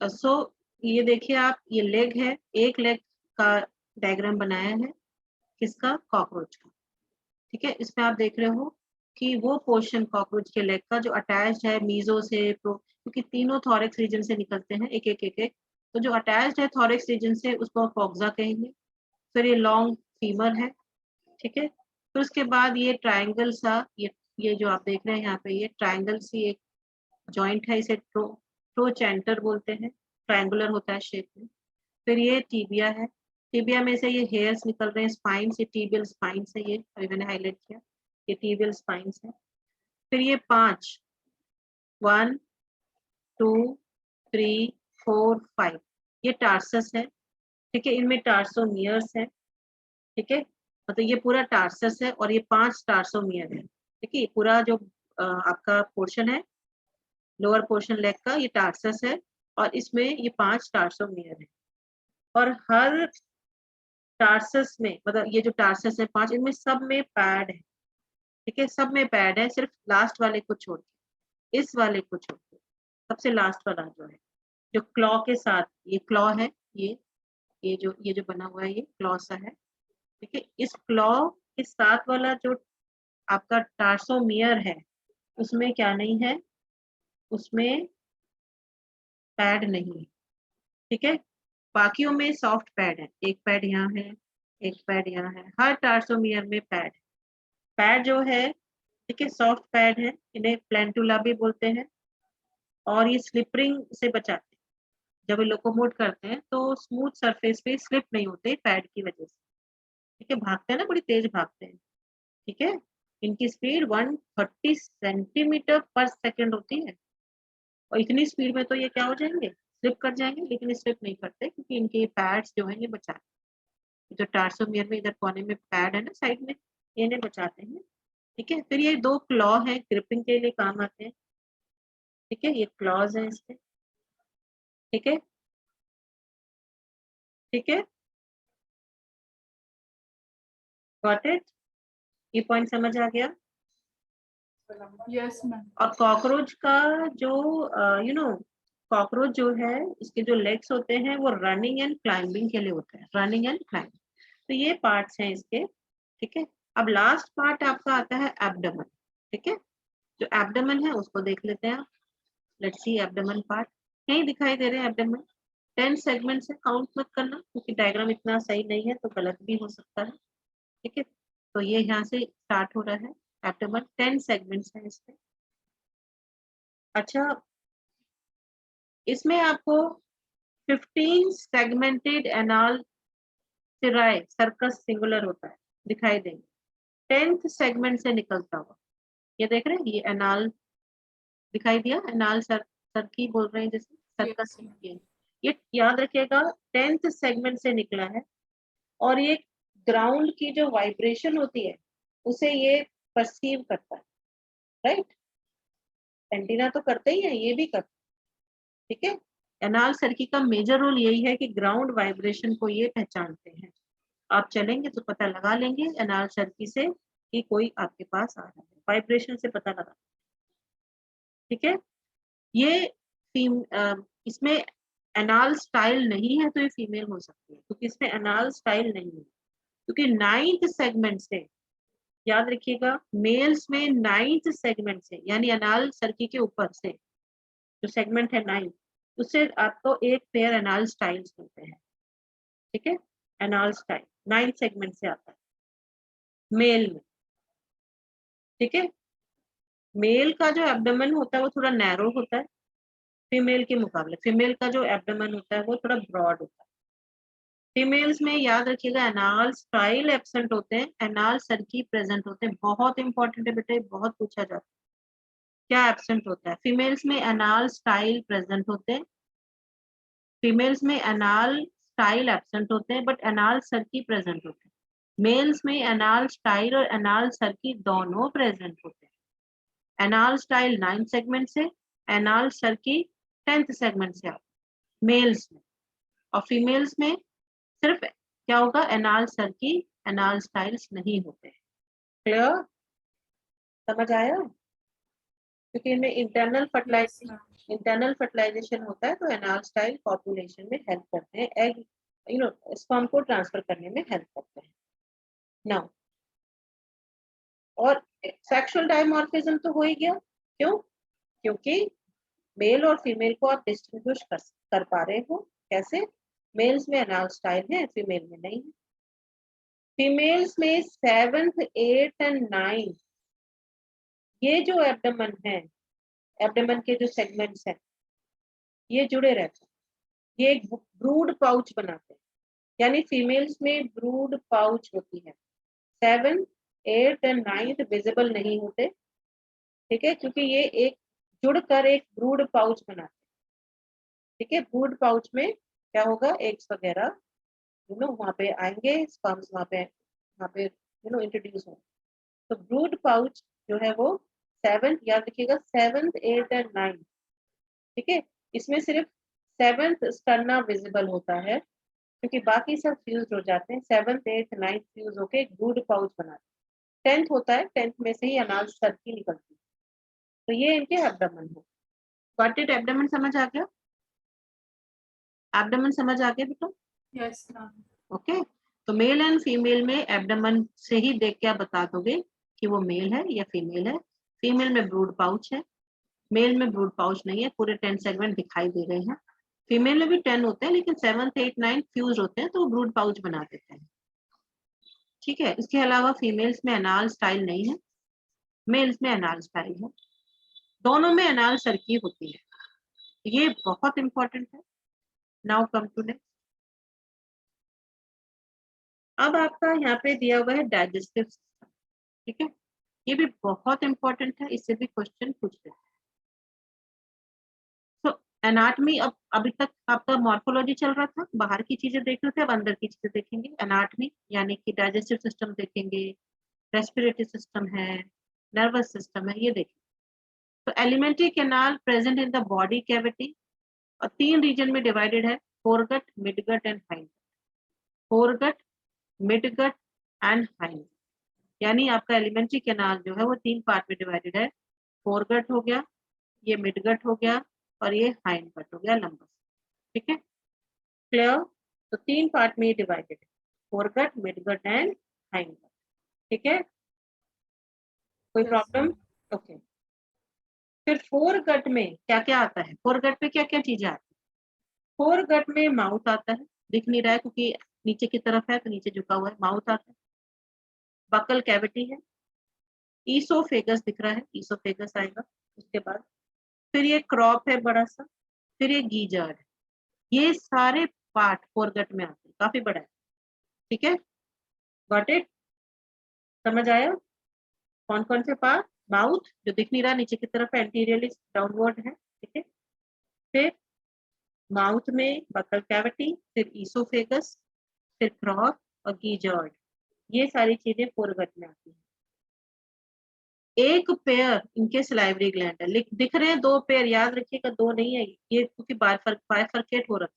सो ये देखिए आप, ये लेग है, एक लेग का डायग्राम बनाया है, किसका? कॉकरोच का। ठीक है, इसमें आप देख रहे हो कि वो पोर्शन कॉकरोच के लेग का जो अटैच्ड है मीजो से, क्योंकि तीनों थॉरेक्स रीजन से निकलते हैं, एक एक एक एक, तो जो अटैच्ड है थॉरेक्स रीजन से उसको कॉक्सा कहेंगे। फिर ये लॉन्ग फीमर है, ठीक है। फिर उसके बाद ये ट्राइंगल सा, ये जो आप देख रहे हैं यहाँ पे, ये ट्राइंगल सी एक जॉइंट है, इसे ट्रोचेंटर बोलते हैं, ट्रायंगुलर होता है शेप में। फिर ये टीबिया है, टीबिया में से ये हेयर्स निकल रहे हैं, स्पाइन्स, ये टीबियल स्पाइन्स है, ये अभी मैंने हाईलाइट किया, ये टीबियल स्पाइन्स है। फिर ये 5, 1 2 3 4 5, ये टार्सस है, ठीक है, इनमें टार्सोमियर्स है, ठीक है, मतलब ये पूरा टार्सस है और ये 5 टार्सोमियर है, ठीक है। ये पूरा जो आपका पोर्शन है, लोअर पोर्शन लेग का, ये टार्सस है और इसमें ये 5 टार्सोमियर है। और हर टार्सस में, मतलब ये जो टार्सस है 5, इनमें सब में पैड है, ठीक है, सब में पैड है, सिर्फ लास्ट वाले को छोड़ के, इस वाले को छोड़ के, सबसे लास्ट वाला जो है, जो क्लॉ के साथ, ये क्लॉ है, ये जो बना हुआ है, ये क्लॉ सा है, ठीक है। इस क्लॉ के साथ वाला जो आपका टार्सोमियर है, उसमें क्या नहीं है, उसमें पैड नहीं है, ठीक है। बाकियों में सॉफ्ट पैड है, एक पैड यहाँ है, एक पैड यहाँ है, हर टार्सोमियर में पैड। पैड जो है, ठीक है, सॉफ्ट पैड है, इन्हें प्लेंटुला भी बोलते हैं, और ये स्लिपरिंग से बचाते हैं। जब ये लोकोमोट करते हैं तो स्मूथ सरफेस पे स्लिप नहीं होते पैड की वजह से, ठीक है। भागते हैं ना, बड़ी तेज भागते हैं, ठीक है। इनकी स्पीड 130 सेंटीमीटर पर सेकेंड होती है, और इतनी स्पीड में तो ये क्या हो जाएंगे, स्लिप कर जाएंगे, लेकिन स्लिप नहीं करते क्योंकि इनके पैड्स जो है ये बचाते हैं। जो टार्सोमियर में इधर कोने में पैड है ना साइड में, ये इन्हें बचाते हैं, ठीक है। फिर ये 2 क्लॉ है, ग्रिपिंग के लिए काम आते हैं, ठीक है, ये क्लॉज है इसके, ठीक है, ठीक है, गॉट इट, ये पॉइंट समझ आ गया? Yes ma'am. और कॉकरोच का जो कॉकरोच जो है, इसके जो लेग्स होते हैं वो रनिंग एंड क्लाइंबिंग के लिए होते हैं, रनिंग एंड क्लाइंबिंग। तो ये पार्ट्स हैं इसके, ठीक है। अब लास्ट पार्ट आपका आता है एब्डोमेन, ठीक है। जो एब्डोमेन है उसको देख लेते हैं आप। लेट्स सी एब्डोमेन पार्ट, यही दिखाई दे रहे हैं एब्डोमेन। 10 सेगमेंट से काउंट मत करना क्योंकि डायग्राम इतना सही नहीं है तो गलत भी हो सकता है, ठीक है। तो ये यहाँ से स्टार्ट हो रहा है एब्डोमेन, 10 सेगमेंट्स हैं इसमें। अच्छा, इसमें आपको 15 सेगमेंटेड एनाल सिराए, सर्कस सिंगुलर होता है, दिखाई देंगे 10th सेगमेंट से निकलता हुआ। ये देख रहे हैं, ये एनाल दिखाई दिया, एनाल सर्की बोल रहे हैं जैसे सर्कस। ये याद रखिएगा 10th सेगमेंट से निकला है, और ये ग्राउंड की जो वाइब्रेशन होती है उसे ये परसीव करता है, राइट। एंटीना तो करते ही है, ये भी करता है, ठीक है। एनाल सर्की का मेजर रोल यही है कि ग्राउंड वाइब्रेशन को ये पहचानते हैं। आप चलेंगे तो पता लगा लेंगे एनाल सर्की से कि कोई आपके पास आ रहा है, वाइब्रेशन से पता लगा, ठीक है। ये इसमें एनाल स्टाइल नहीं है तो ये फीमेल हो सकती है, क्योंकि इसमें एनाल स्टाइल नहीं है, क्योंकि 9th सेगमेंट से, याद रखिएगा, मेल्स में 9th सेगमेंट से, यानी एनाल सर्की के ऊपर से जो सेगमेंट है 9, उससे आपको एक पेयर एनाल स्टाइल्स मिलते हैं, ठीक है। एनाल स्टाइल 9th सेगमेंट से आता है मेल में, ठीक है। मेल का जो एब्डोमेन होता है वो थोड़ा नैरो होता है फीमेल के मुकाबले, फीमेल का जो एब्डोमेन होता है वो थोड़ा ब्रॉड होता है। फीमेल्स में याद रखिएगा एनाल स्टाइल एब्सेंट होते हैं, एनाल सर्की प्रेजेंट होते हैं। बहुत इंपॉर्टेंट है बेटे, बहुत पूछा जाता है, क्या एब्सेंट होता है? फीमेल्स में एनाल स्टाइल प्रेजेंट होते हैं, फीमेल्स में एनाल स्टाइल एब्सेंट होते हैं, बट एनाल सर्की प्रेजेंट होते हैं। मेल्स में एनाल स्टाइल और एनाल सर्की दोनों प्रेजेंट होते हैं। एनाल स्टाइल 9 सेगमेंट से, एनाल सर्की 10th सेगमेंट से आता है मेल्स में, और फीमेल्स में सिर्फ क्या होगा, एनाल सर्की, एनाल स्टाइल्स नहीं होते। क्लियर, समझ आया? क्योंकि इनमें इंटरनल फर्टिलाइजेशन, इंटरनल फर्टिलाइजेशन होता है तो एनाल स्टाइल पॉपुलेशन में हेल्प करते हैं, एग स्पर्म को ट्रांसफर करने में हेल्प करते हैं। नाउ और सेक्सुअल डायमॉर्फिज्म तो हो ही गया, क्यों? क्योंकि मेल और फीमेल को आप डिस्टिंग्विश कर पा रहे हो। कैसे? मेल्स में एनाल स्टाइल है, फीमेल में नहीं है। फीमेल्स में 7th 8th एंड 9th ये जो एब्डोमेन है, एब्डोमेन के जो सेगमेंट्स हैं ये जुड़े रहते हैं, ये एक ब्रूड पाउच बनाते हैं, यानी फीमेल्स में ब्रूड पाउच होती है। 7th 8th and 9th visible नहीं होते, ठीक है, क्योंकि ये एक जुड़कर एक ब्रूड पाउच बनाते हैं। ठीक है, ब्रूड पाउच में क्या होगा, एग्स वगैरह वहां पे आएंगे, स्पर्म्स वहां पे इंट्रोड्यूस होंगे। तो ब्रूड पाउच जो है वो 7th, याद रखिएगा 7th 8th एंड 9th, ठीक है। इसमें सिर्फ 7th स्टर्ना विजिबल होता है, क्योंकि बाकी सब फ्यूज हो जाते हैं। 7th 8th 9th फ्यूज होके एक ब्रूड पाउच बनाते हैं। 10th होता है, 10th में से ही अनाज सरकी निकलती है। तो ये इनके एब्डोमेन है। Got it? एब्डोमेन समझ आ गया? एब्डोमेन समझ आ गया बेटा? Yes ma'am. ओके, तो मेल एंड फीमेल में एब्डोमेन से ही देख के आप बता दोगे कि वो मेल है या फीमेल है। फीमेल में ब्रूड पाउच है, मेल में ब्रूड पाउच नहीं है। पूरे 10 सेगमेंट दिखाई दे रहे हैं। फीमेल में भी 10 होते हैं, लेकिन 7th 8th 9th फ्यूज होते हैं, तो वो ब्रूड पाउच बना देते हैं। ठीक है, इसके अलावा फीमेल्स में एनाल स्टाइल नहीं है, मेल्स में एनाल स्टाइल है। दोनों में एनाल सरकी होती है। ये बहुत इंपॉर्टेंट है। Now come to next. अब आपका यहाँ पे दिया हुआ है डाइजेस्टिव सिस्टम, ठीक है, ये भी बहुत इंपॉर्टेंट है, इससे भी क्वेश्चन पूछते हैं। तो एनाटमी, अब अभी तक आपका मॉर्फोलॉजी चल रहा था, बाहर की चीजें देख रहे थे, अब अंदर की चीजें देखेंगे। एनाटमी यानी कि डाइजेस्टिव सिस्टम देखेंगे, रेस्पिरेटरी सिस्टम है, नर्वस सिस्टम है, ये देखेंगे। तो alimentary canal present in the body cavity और 3 रीजन में डिवाइडेड है, foregut, midgut and hind. Foregut, midgut and hind, यानी आपका एलिमेंट्री कैनाल जो है वो 3 पार्ट में डिवाइडेड है। फोरगट हो गया, ये मिडगट हो गया, और ये हाइंड गट हो गया, लंबस। ठीक है, क्लियर? तो 3 पार्ट में डिवाइडेड है, foregut, midgut and hindgut. ठीक है, कोई प्रॉब्लम? ओके। फिर फोरगट में क्या क्या आता है? फोरगट में क्या क्या चीजें आती है? फोरगट में माउथ आता है, दिख नहीं रहा है क्योंकि नीचे की तरफ है, तो नीचे झुका हुआ है, माउथ आता है। बकल कैविटी है, ईसोफेगस दिख रहा है, ईसोफेगस आएगा उसके बाद। फिर ये क्रॉप है बड़ा सा, फिर ये गीजर है। ये सारे पार्ट फोरगट में आते हैं, काफी बड़ा है। ठीक है, गॉट इट? समझ आया? कौन कौन से पार्ट? माउथ जो दिख नहीं रहा, नीचे की तरफ एंटीरियरली डाउनवर्ड है, ठीक है। फिर माउथ में बकल कैविटी, फिर ईसोफेगस, फिर क्रॉप और गीजर्ड, ये सारी चीजें फोरगट में आती हैं। एक पेयर इनके सलाइवरी ग्लैंड है, दिख रहे हैं 2 पेयर, याद रखिएगा 2 नहीं है ये, क्योंकि बाइफरकेट हो रखा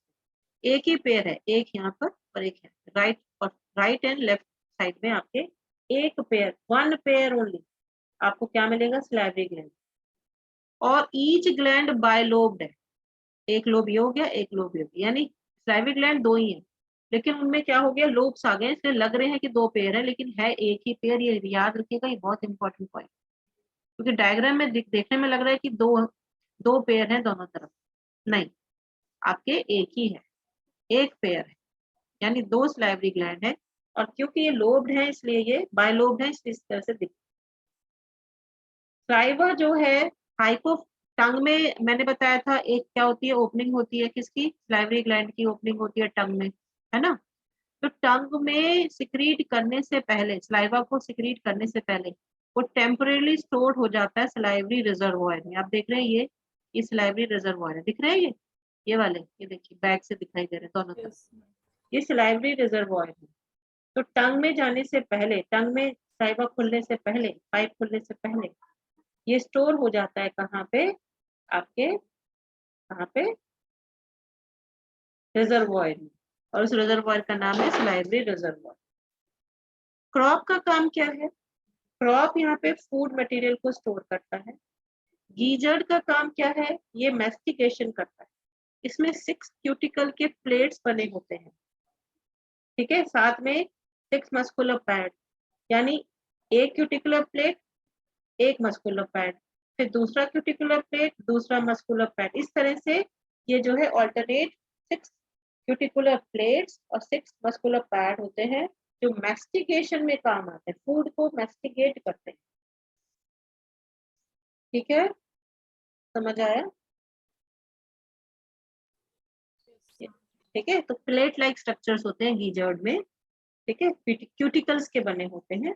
है। एक ही पेयर है, एक यहाँ पर और एक है राइट, और राइट एंड लेफ्ट साइड में आपके एक पेयर, 1 पेयर ओनली आपको क्या मिलेगा? Salivary gland. और ईच ग्लैंड बायलोब्ड है, एक लोब ये हो गया, एक लोब ये हो गया, यानी सलाइवरी ग्लैंड 2 ही है, लेकिन उनमें क्या हो गया, लोब्स आ गए, इसलिए लग रहे हैं कि 2 पेयर है, लेकिन है एक ही पेयर। ये याद रखिएगा, ये बहुत इंपॉर्टेंट पॉइंट, क्योंकि डायग्राम में देखने में लग रहा है कि दो पेयर है दोनों तरफ, नहीं, आपके एक ही है, एक पेयर है, यानी 2 सलाइवरी ग्लैंड है। और क्योंकि ये लोब्ड है इसलिए ये बायलोब्ड है, इसलिए इस तरह से दिखता है। सलाइवा जो है हाइपो, टंग में मैंने बताया था एक क्या होती है, ओपनिंग होती है, किसकी? सलाइवरी ग्लैंड की ओपनिंग होती है टंग में, है ना। तो टंग में सिक्रीट करने से पहले, सलाइवा को सिक्रीट करने से पहले वो टेम्परेली स्टोर हो जाता है सलाइवरी रिजर्वॉयर में। आप देख रहे हैं ये सलाइवरी रिजर्वॉयर है, दिख रहे हैं ये वाले, ये देखिए बैक से दिखाई दे रहे हैं दोनों तरफ, ये सलाइवरी रिजर्वॉयर है। तो टंग में जाने से पहले, टंग में सलाइवा खुलने से पहले, पाइप खुलने से पहले ये स्टोर हो जाता है कहाँ पे? आपके कहाँ पे? रिजर्वॉयर में, और उस रिजर्वॉयर का नाम है सलाइवरी रिजर्वॉयर। क्रॉप का काम क्या है? क्रॉप यहाँ पे फूड मटेरियल को स्टोर करता है, गीजर्ड का काम क्या है, ये मैस्टिकेशन करता है। इसमें 6 क्यूटिकल के प्लेट्स बने होते हैं, ठीक है, साथ में 6 मस्कुलर पैड, यानी एक क्यूटिकुलर प्लेट, एक मस्कुलर पैड, फिर दूसरा क्यूटिकुलर प्लेट, दूसरा मस्कुलर पैड, इस तरह से ये जो है ऑल्टरनेट 6 क्यूटिकुलर प्लेट्स और 6 मस्कुलर पैड होते हैं जो मैस्टिकेशन में काम आते हैं, फूड को मैस्टिकेट करते हैं। ठीक है, समझ आया? ठीक है, तो प्लेट लाइक स्ट्रक्चर्स होते हैं गीजर्ड में, ठीक है, क्यूटिकल्स के बने होते हैं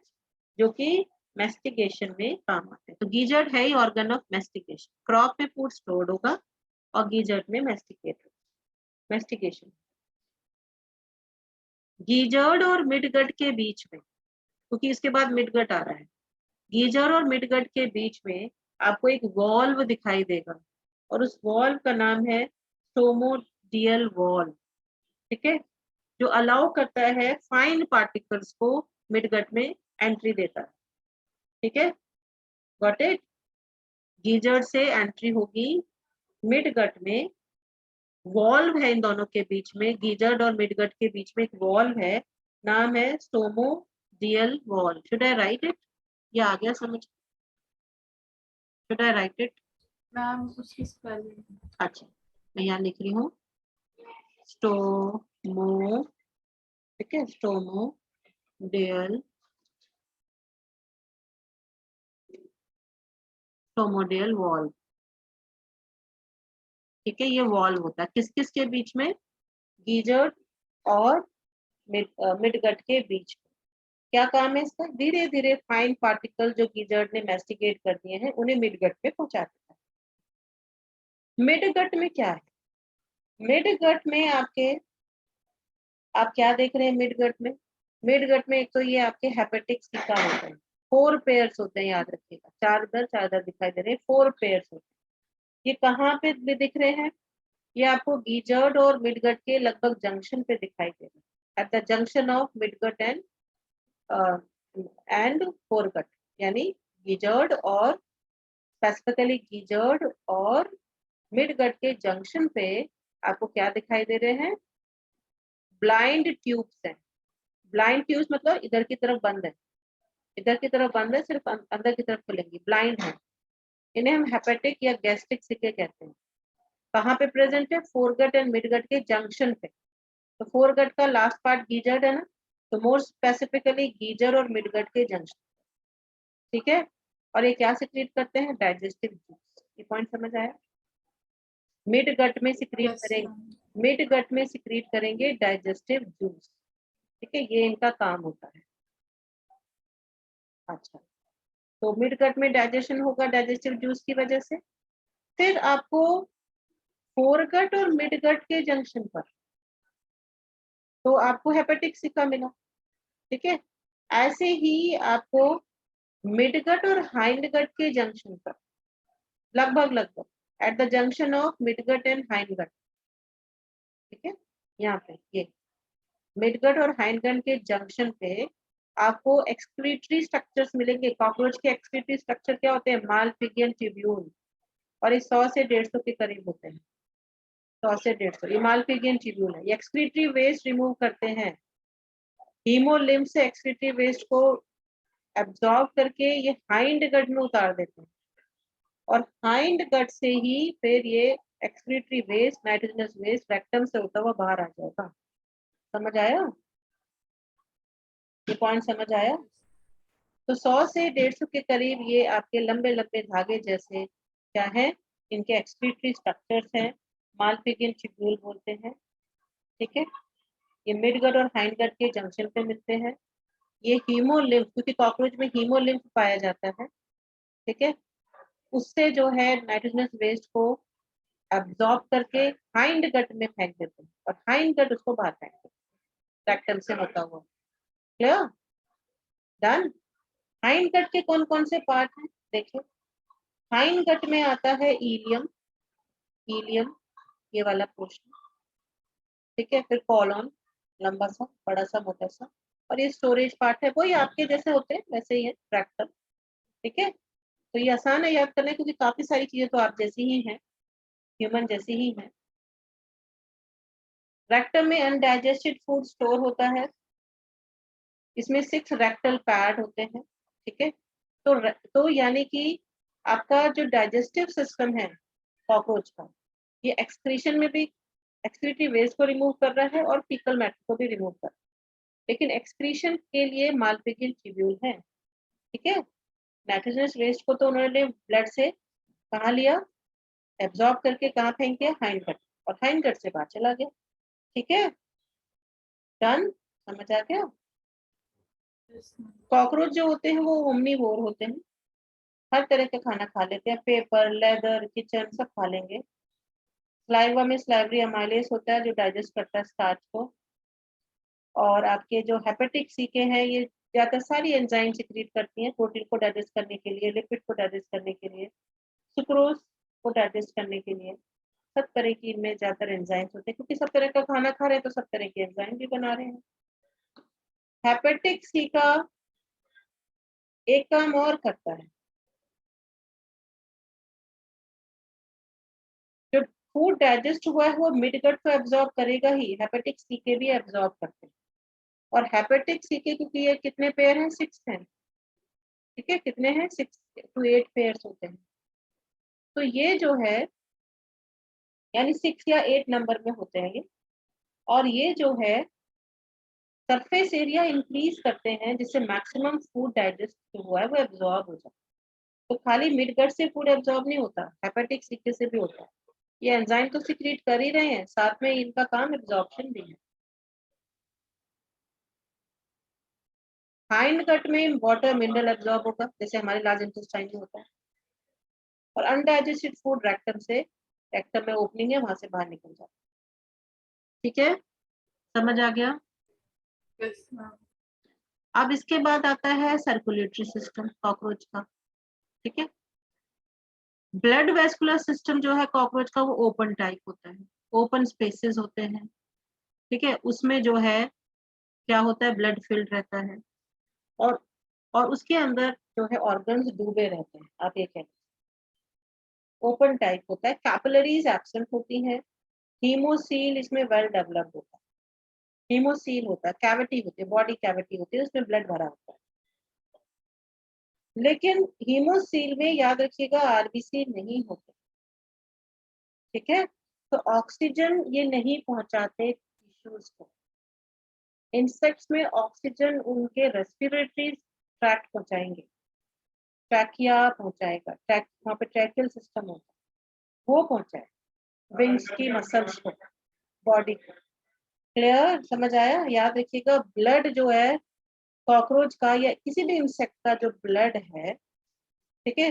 जो कि मैस्टिकेशन में काम आते हैं। तो गीजर्ड है ही ऑर्गन ऑफ मैस्टिकेशन, क्रॉप में फूड स्टोर्ड होगा और गीजर्ड में मैस्टिकेशन। गीजर्ड और मिडगट के बीच में, क्योंकि इसके बाद मिडगट आ रहा है, गीजर और मिडगट के बीच में आपको एक वॉल्व दिखाई देगा और उस वॉल्व का नाम है स्टोमोडियल वॉल्व, ठीक है, जो अलाउ करता है फाइन पार्टिकल्स को मिडगट में एंट्री देता है। ठीक है, गॉट इट? गीजर से एंट्री होगी मिडगट में, वॉल्व है इन दोनों के बीच में, गीजर और मिडगट के बीच में एक वॉल्व है, नाम है stomodeal valve. Should I write it? ये आ गया समझ? Should I write it? Ma'am उसकी स्पेलिंग। अच्छा, मैं यहाँ लिख रही हूँ स्टोमो, ठीक है, स्टोमोडियल वॉल्व, ठीक है, ये वॉल्व होता है किस किस के बीच में? गीजर और मिडगट के बीच में। क्या काम है इसका? धीरे धीरे फाइन पार्टिकल जो गीजर ने मैस्टिकेट कर दिए हैं उन्हें मिडगट में पहुंचा देता है। मिडगट में क्या है? मिडगट में आपके, आप क्या देख रहे हैं मिडगट में? मिडगट में एक तो ये आपके हेपेटिक सिका होते हैं, 4 पेयर्स होते हैं, याद रखिएगा, 4 इधर दिखाई दे रहे हैं, 4 पेयर्स होते हैं। ये कहाँ पे भी दिख रहे हैं? ये आपको गीजर्ड और मिडगट के लगभग जंक्शन पे दिखाई दे रहे हैं, at the junction of midgut and foregut, यानी गीजर्ड और स्पेसिफिकली गीजर्ड और मिडगट के जंक्शन पे आपको क्या दिखाई दे रहे हैं? ब्लाइंड ट्यूब्स हैं। ब्लाइंड ट्यूब्स मतलब इधर की तरफ बंद है, इधर की तरफ बंद है, सिर्फ अंदर की तरफ खुलेंगी, ब्लाइंड है। इन्हें हम हेपेटिक या गैस्ट्रिक सिके कहते हैं। कहाँ पे प्रेजेंट है? फोरगट एंड मिडगट के जंक्शन पे। तो फोरगट का लास्ट पार्ट गीजर्ड है ना, तो मोर स्पेसिफिकली गीजर और मिडगट के जंक्शन, ठीक है। और ये क्या सिक्रीट करते हैं? Digestive juice. ये पॉइंट समझ आया? मिडगट में सिक्रीट यस करेंगे, मैम। मिडगट में सिक्रीट करेंगे डाइजेस्टिव जूस, ठीक है, ये इनका काम होता है। अच्छा, तो मिडगट में डाइजेशन होगा डाइजेस्टिव जूस की वजह से। फिर आपको फोरगट और मिडगट के जंक्शन पर तो आपको हेपेटिक सिका मिला, ठीक है। ऐसे ही आपको मिडगट और हाइंडगट के जंक्शन पर, लगभग at the junction of midgut and hindgut, ठीक है, यहाँ पे ये मिडगट और हाइंडगट के जंक्शन पे आपको एक्सक्रीटरी स्ट्रक्चर्स मिलेंगे। कॉकरोच के एक्सक्रीटरी स्ट्रक्चर क्या होते हैं? मालपिजियन ट्यूब्यूल, और ये 100 से 150 के करीब होते हैं, 100 से 150। ये मालपिजियन ट्यूब्यूल है, ये एक्सक्रीटरी वेस्ट रिमूव करते हैं, हीमोलिम्फ से एक्सक्रीटरी वेस्ट को एब्जॉर्ब करके ये हाइंड गट में उतार देते हैं, और हाइंड गट से ही फिर ये excretory waste, nitrogenous waste rectum से होता हुआ बाहर आ जाएगा। समझ आया? ये पॉइंट समझ आया? तो 100 से 150 के करीब ये आपके लंबे लंबे धागे जैसे क्या है, इनके एक्सक्रीटरी स्ट्रक्चर्स हैं, मालपिजियन ट्यूब्यूल बोलते हैं, ठीक है। ये मिडगट और हाइंडगट के जंक्शन पे मिलते हैं। ये हीमोलिम्फ, क्योंकि कॉकरोच में हीमोलिम्फ पाया जाता है, ठीक है, उससे जो है नाइट्रोजनस वेस्ट को एब्जॉर्ब करके हाइंड गट में फेंक देते हैं, और हाइंड गट उसको बाहर फेंक देते हैं रेक्टम से होता हुआ। क्लियर? डन? हाइंड गट के कौन कौन से पार्ट हैं देखिए। हाइंड गट में आता है इलियम, इलियम ये वाला पोर्शन, ठीक है, फिर कॉलम, लंबा सा बड़ा सा मोटा सा, और ये स्टोरेज पार्ट है, वही आपके जैसे होते हैं वैसे ही है, ट्रैक्टर, ठीक है। तो ये आसान है याद करना, क्योंकि काफी सारी चीजें तो आप जैसी ही हैं, ह्यूमन जैसी ही हैं। रेक्टम में अनडाइजेस्टेड फूड स्टोर होता है। इसमें 6 रेक्टल पैड होते हैं, ठीक है। तो यानी कि आपका जो डाइजेस्टिव सिस्टम है कॉकरोच का, ये एक्सक्रीशन में भी एक्सक्रीटरी वेस्ट को रिमूव कर रहा है और फीकल मैटर को भी रिमूव कर रहा है। लेकिन एक्सक्रीशन के लिए मालपिजियन ट्यूब्यूल है, ठीक है। नाइट्रोजनस वेस्ट को तो उन्होंने ब्लड से कहाँ लिया, एब्जॉर्ब करके कहाँ फेंक दिया, हाइंड गट, और हाइंड गट से बाहर चला गया, ठीक है। डन, समझ आ गया। Yes, ma'am. कॉकरोच जो होते हैं वो ओमनीवोर होते हैं, हर तरह का खाना खा लेते हैं, पेपर, लेदर, किचन सब खा लेंगे। स्लाइवा में स्लाइवरी अमाइलेज होता है जो डाइजेस्ट करता है स्टार्च को। और आपके जो हेपेटिक सीके हैं ये ज्यादातर सारी एंजाइम सिक्रीट करती हैं प्रोटीन को डाइजेस्ट करने के लिए, लिपिड को डाइजेस्ट करने के लिए, सुक्रोज को डाइजेस्ट करने के लिए। सब तरह की इनमें ज्यादातर एंजाइम्स होते हैं, क्योंकि सब तरह का खाना खा रहे हैं तो सब तरह के एंजाइम भी बना रहे हैं। हेपेटिक सीका एक काम और करता है, जो फूड डाइजेस्ट हुआ है वो मिड गट को एब्जॉर्ब करेगा ही, हेपेटिक सीके भी एब्जॉर्ब करते हैं। और हेपेटिक सीके क्योंकि ये कितने पेयर हैं, 6 हैं, ठीक है। कितने हैं, 6 to 8 पेयर्स होते हैं। तो ये जो है यानी 6 या 8 नंबर में होते हैं ये। और ये जो है सरफेस एरिया इंक्रीज करते हैं जिससे मैक्सिमम फूड डाइजेस्ट जो हुआ है वो एब्जॉर्ब हो जाए। तो खाली मिड गट से फूड एब्जॉर्ब नहीं होता, हेपेटिक सीके से भी होता है। ये एंजाइम तो सिक्रीट कर ही रहे हैं, साथ में इनका काम एब्जॉर्प्शन भी है। हाइंड गट में वाटर मिनरल एब्जॉर्ब होगा जैसे हमारे लार्ज इंटेस्टाइन में होता है। और अनडाइजेस्टेड फूड रेक्टम से, रेक्टम में ओपनिंग है वहां से बाहर निकल जाता है, ठीक है। समझ आ गया। Yes, ma'am. अब इसके बाद आता है सर्कुलेटरी सिस्टम कॉकरोच का, ठीक है। ब्लड वेस्कुलर सिस्टम जो है कॉकरोच का वो ओपन टाइप होता है, ओपन स्पेसेस होते हैं, ठीक है। उसमें जो है क्या होता है, ब्लड फिल्ड रहता है। और और उसके अंदर जो है ऑर्गन्स डूबे रहते हैं, आप ये कहें ओपन टाइप होता है। कैपिलरीज एब्सेंट होती हैं। हीमोसील इसमें वेल डेवलप्ड होता है। हीमोसील होता है, कैविटी होती है, बॉडी कैविटी होती है, उसमें ब्लड भरा होता है। लेकिन हीमोसील में याद रखिएगा आरबीसी नहीं होते, ठीक है। तो ऑक्सीजन ये नहीं पहुंचाते टिश्यूज को। इंसेक्ट्स में ऑक्सीजन उनके रेस्पिरेटरी ट्रैक्ट पहुंचाएंगे, ट्रैकिया पहुंचाएगा, वहां पे ट्रैकियल सिस्टम होता है वो पहुंचाए विंग्स की मसल्स को, बॉडी को। क्लियर, समझ आया। याद रखिएगा ब्लड जो है कॉकरोच का या किसी भी इंसेक्ट का जो ब्लड है, ठीक है,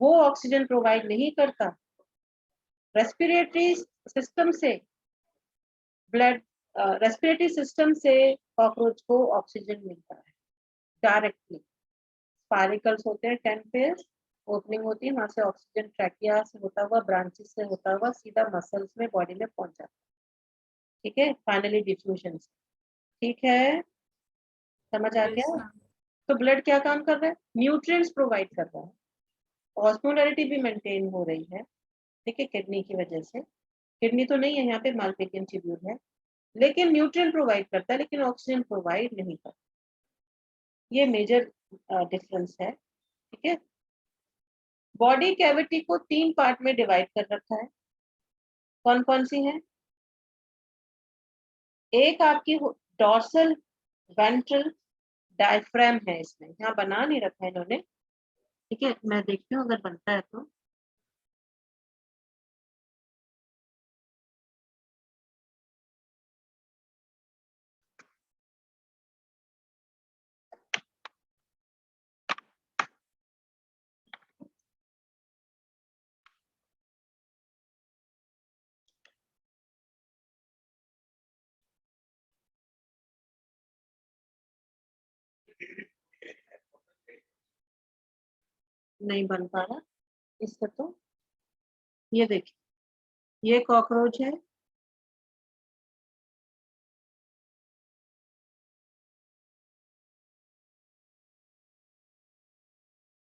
वो ऑक्सीजन प्रोवाइड नहीं करता। रेस्पिरेटरी सिस्टम से ब्लड, रेस्पिरेटरी सिस्टम से कॉकरोच को ऑक्सीजन मिलता है डायरेक्टली। स्पाइरिकल्स होते हैं 10 पेयर्स, ओपनिंग होती है, वहां से ऑक्सीजन ट्रैकिया से होता हुआ, ब्रांचेस से होता हुआ सीधा मसल्स में, बॉडी में पहुंच जाता है, ठीक है। फाइनली डिफ्यूजन, ठीक है। समझ आ Yes, गया। ma'am. तो ब्लड क्या काम कर रहा है, न्यूट्रिएंट्स प्रोवाइड कर रहा है, ऑस्मोलैरिटी भी मेंटेन हो रही है, ठीक है, किडनी की वजह से। किडनी तो नहीं है यहाँ पे, मालपिजियन ट्यूब्यूल है, लेकिन न्यूट्रिएंट प्रोवाइड करता है लेकिन ऑक्सीजन प्रोवाइड नहीं करता। ये मेजर डिफरेंस है, ठीक है। बॉडी कैविटी को 3 पार्ट में डिवाइड कर रखा है। कौन कौन सी है, एक आपकी डॉर्सल वेंट्रल डायफ्राम है, इसमें यहाँ बना नहीं रखा है इन्होंने, ठीक है। मैं देखती हूँ अगर बनता है तो। नहीं बन पा रहा इससे तो। ये देखिए ये कॉकरोच है,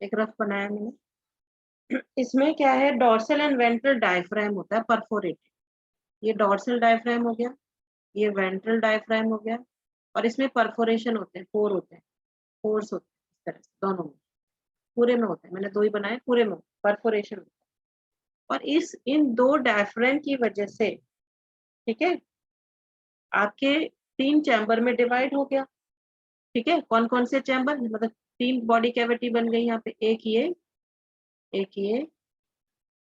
एक रफ बनाया मैंने। इसमें क्या है, डॉर्सल एंड वेंट्रल डायफ्राम होता है परफोरेटेड। ये डॉर्सल डायफ्राम हो गया, ये वेंट्रल डायफ्राम हो गया, और इसमें परफोरेशन होते हैं, पोर होते हैं, पोर्स होते हैं, इस तरह से दोनों में, पूरे में होता है, मैंने दो ही बनाए, पूरे में परफोरेशन होता है। और इस इन दो डायफ्राम की वजह से, ठीक है, आपके 3 चैम्बर में डिवाइड हो गया। ठीक है, कौन कौन से चैम्बर, मतलब 3 बॉडी कैविटी बन गई यहाँ पे, एक ये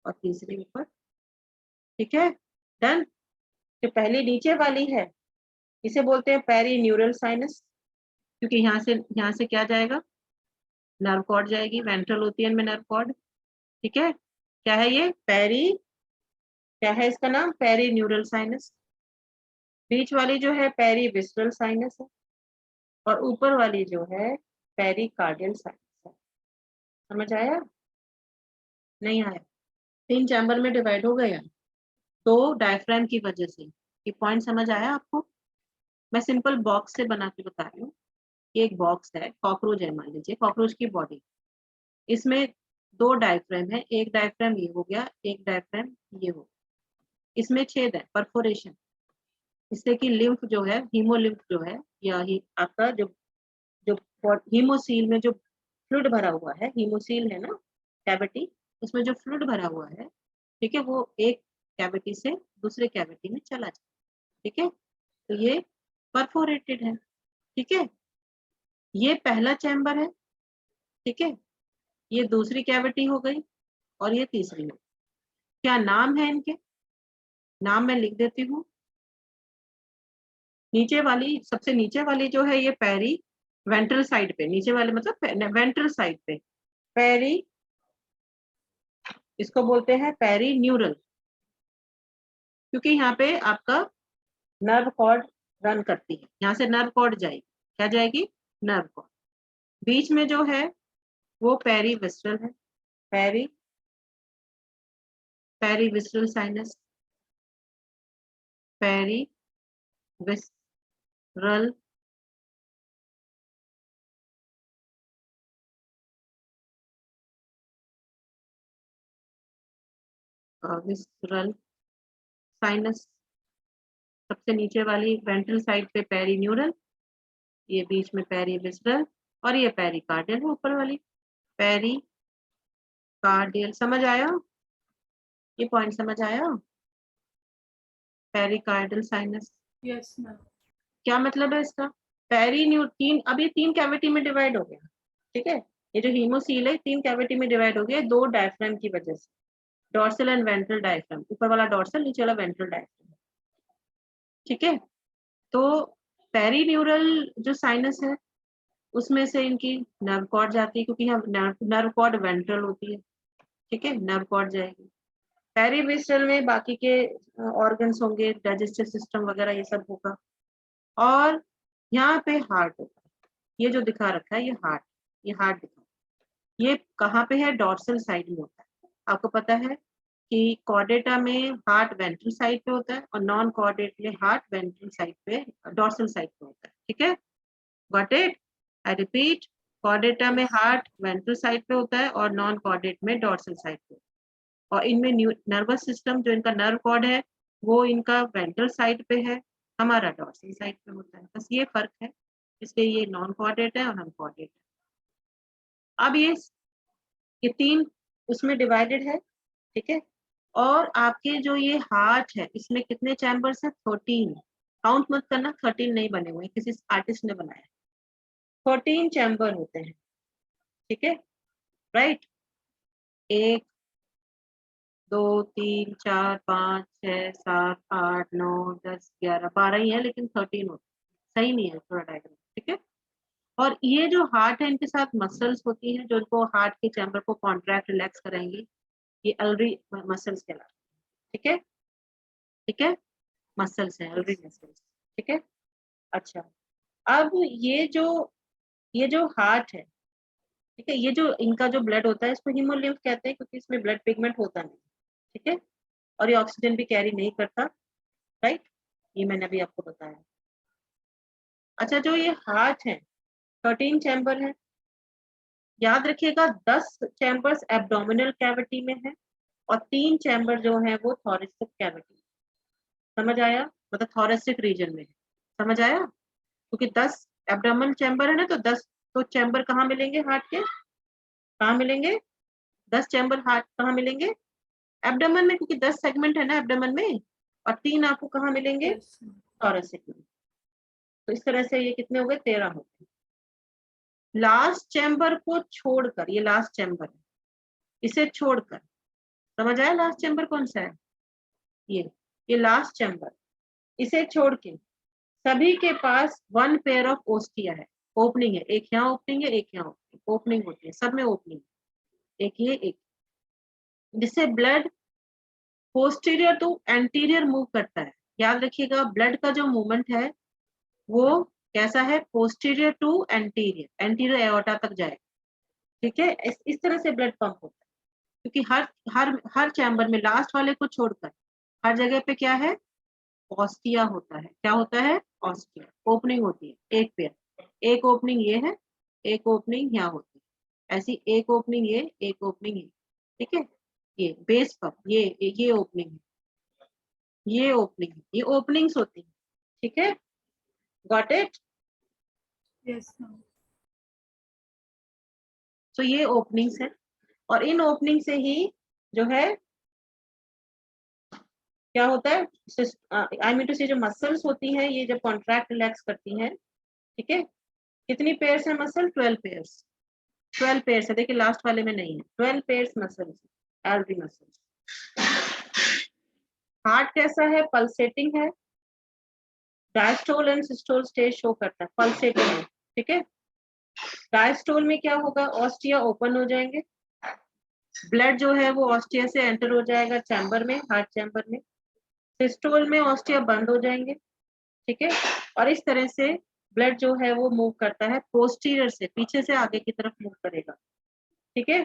और तीसरी ऊपर। ठीक है, डन। जो पहली नीचे वाली है इसे बोलते हैं पेरी न्यूरल साइनस, क्योंकि यहाँ से क्या जाएगा, नर्व कॉर्ड जाएगी, वेंट्रल होती है इनमें नर्व कॉर्ड। ठीक है, क्या है ये पेरी, क्या है इसका नाम, पेरी न्यूरल साइनस। बीच वाली जो है पेरी विस्ट्रल साइनस है, और ऊपर वाली जो है पेरी कार्डियल साइनस है। समझ आया, नहीं आया? 3 चैम्बर में डिवाइड हो गया तो डायफ्राम की वजह से। ये पॉइंट समझ आया आपको? मैं सिंपल बॉक्स से बना के बता रही हूँ। ये एक बॉक्स है, कॉकरोच है, मान लीजिए कॉकरोच की बॉडी, इसमें 2 डायफ्राम है, एक डायफ्राम ये हो गया, एक डायफ्राम ये हो गया, इसमें छेद है, परफोरेशन, इससे कि लिम्फ जो है, हीमोलिम्फ जो है, या आपका जो जो हीमोसील में जो फ्लूइड भरा हुआ है, हीमोसील है ना कैविटी, उसमें जो फ्लूइड भरा हुआ है, ठीक है, वो एक कैविटी से दूसरे कैविटी में चला जाए। ठीक है, तो ये परफोरेटेड है। ठीक है, ये पहला चैम्बर है। ठीक है, ये दूसरी कैविटी हो गई, और ये तीसरी हो। क्या नाम है इनके, नाम मैं लिख देती हूँ। नीचे वाली, सबसे नीचे वाली जो है ये पेरी वेंट्रल साइड पे, नीचे वाले मतलब वेंट्रल साइड पे पेरी, इसको बोलते हैं पेरी न्यूरल, क्योंकि यहाँ पे आपका नर्व कॉर्ड रन करती है, यहाँ से नर्व कॉर्ड जाएगी, क्या जाएगी, नर्व कॉर्ड। बीच में जो है वो पेरी विस्ट्रल है, peri perivisceral sinus, perivisceral visceral sinus. सबसे नीचे वाली वेंट्रल साइड पे पेरी न्यूरल, ये बीच में पेरी विस्ट्रल, और ये पेरी कार्डियल है ऊपर वाली, पेरी कार्डियल। समझ आया, ये पॉइंट समझ आया, पेरी कार्डियल साइनस। Yes, ma'am. क्या मतलब है इसका, पेरी न्यू तीन, अब ये 3 कैविटी में डिवाइड हो गया। ठीक है, ये जो हीमोसील है 3 कैविटी में डिवाइड हो गया, 2 डायफ्राम की वजह से, डॉर्सल एंड वेंट्रल डायफ्राम, ऊपर वाला डॉर्सल, नीचे वाला वेंट्रल डायफ्राम। ठीक है, तो पेरीन्यूरल जो साइनस है उसमें से इनकी नर्व कॉर्ड जाती है, क्योंकि हम नर्व कॉर्ड वेंट्रल होती है। ठीक है, नर्व कॉर्ड जाएगी। पेरीविस्टल में बाकी के ऑर्गन्स होंगे, डाइजेस्टिव सिस्टम वगैरह ये सब होगा, और यहाँ पे हार्ट होगा। ये जो दिखा रखा है ये हार्ट, ये हार्ट दिखा, ये कहाँ पे है, डॉर्सल साइड में होता है। आपको पता है कि कॉर्डेटा में हार्ट वेंट्रल साइड पे होता है, और नॉन कॉर्डेट में हार्ट वेंट्रल साइड पे, डॉर्सल साइड पे होता है। ठीक है, got it, I repeat, Chordata में हार्ट वेंट्रल साइड पे होता है, और नॉन कॉर्डेट में डॉर्सल साइड पे। और इनमें नर्वस सिस्टम, जो इनका नर्व कॉर्ड है वो इनका वेंट्रल साइड पे है, हमारा डॉर्सल साइड पे होता है, बस ये फर्क है, इसलिए ये नॉन कॉर्डेट है और हम कॉर्डेट है। अब ये 3 उसमें डिवाइडेड है। ठीक है, और आपके जो ये हार्ट है इसमें कितने चैम्बर्स हैं, 13। काउंट मत करना, 13 नहीं बने हुए, किसी आर्टिस्ट ने बनाया, 13 चैम्बर होते हैं। ठीक है, राइट, 1 2 3 4 5 6 7 8 9 10 11 12 ही है, लेकिन 13 होते हैं, सही नहीं है थोड़ा डायग्राम। ठीक है, और ये जो हार्ट है इनके साथ मसल्स होती हैं जो इनको हार्ट के चैम्बर को कॉन्ट्रैक्ट रिलैक्स कराएंगी, ये अल्री मसल्स कहलाते हैं। ठीक है, ठीक है, मसल्स हैं, अल्री मसल्स। ठीक है, अच्छा, अब ये जो हार्ट है, ठीक है, ये जो इनका जो ब्लड होता है इसको हीमोलिम्फ कहते हैं, क्योंकि इसमें ब्लड पिगमेंट होता नहीं। ठीक है, और ये ऑक्सीजन भी कैरी नहीं करता, राइट, ये मैंने अभी आपको बताया। अच्छा, जो ये हार्ट है 13 चैम्बर है, याद रखिएगा 10 चैम्बर्स एब्डोमिनल कैविटी में है और 3 चैम्बर जो है वो थोरेसिक कैविटी। समझ आया? मतलब थोरेसिक रीजन में है। समझ आया? क्योंकि 10 एब्डोमिनल चैम्बर है ना, तो 10 तो चैम्बर कहाँ मिलेंगे हार्ट के? कहाँ मिलेंगे? 10 चैम्बर हार्ट कहाँ मिलेंगे? एब्डोमेन में, क्योंकि 10 सेगमेंट है ना एब्डोमेन में, और 3 आपको कहाँ मिलेंगे? Yes, ma'am. थोरेसिक में। तो इस तरह से ये कितने हो गए? 13 हो गए। लास्ट चैम्बर को छोड़कर, ये लास्ट चैम्बर है, इसे छोड़कर, समझ आया लास्ट चैम्बर कौन सा है? ये लास्ट चैम्बर, इसे छोड़ के सभी के पास 1 पेयर ऑफ ओस्टिया है। ओपनिंग है, एक यहाँ ओपनिंग है, एक यहाँ ओपनिंग होती है, सब में ओपनिंग, एक ये एक, जिससे blood posterior to anterior move करता है। याद रखिएगा ब्लड का जो मूवमेंट है वो कैसा है? Posterior to anterior, anterior aorta तक जाए। ठीक है, इस तरह से ब्लड पंप होता है, क्योंकि हर चैम्बर में लास्ट वाले को छोड़कर हर जगह पे क्या है? ऑस्टिया होता है। क्या होता है? ऑस्टिया। ओपनिंग होती है एक पेयर, एक ओपनिंग ये है, एक ओपनिंग यहाँ होती है, ऐसी एक ओपनिंग ये, एक ओपनिंग ये। ठीक है, ये बेस पर ये ओपनिंग है, ये ओपनिंग है, ये ओपनिंग्स होती है। ठीक है, गॉट इट? Yes, ma'am. तो ये ओपनिंग्स है, और इन ओपनिंग से ही जो है क्या होता है? आई मीन टू से जो मसल्स होती हैं ये जब कॉन्ट्रैक्ट रिलैक्स करती हैं, ठीक है, कितनी पेयर्स है मसल? 12 पेयर्स। 12 पेयर्स है, देखिए लास्ट वाले में नहीं है, 12 pairs muscles, alary muscles. Heart कैसा है? पल्सेटिंग है, diastole and systole stage show करता है, पल्सेटिंग है। ठीक है, डायस्टोल में क्या होगा? ऑस्टिया ओपन हो जाएंगे, ब्लड जो है वो ऑस्टिया से एंटर हो जाएगा चैम्बर में, हार्ट चैम्बर में। सिस्टोल में ऑस्टिया बंद हो जाएंगे। ठीक है, और इस तरह से ब्लड जो है वो मूव करता है पोस्टीरियर से, पीछे से आगे की तरफ मूव करेगा। ठीक है,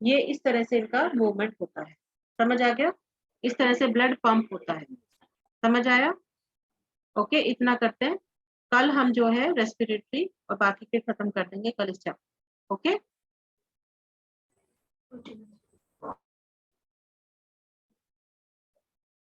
ये इस तरह से इनका मूवमेंट होता है। समझ आ गया? इस तरह से ब्लड पंप होता है। समझ आया? ओके, इतना करते हैं। कल हम जो है रेस्पिरेटरी और बाकी के खत्म कर देंगे कल इस चैप्टर। ओके। Okay, ma'am.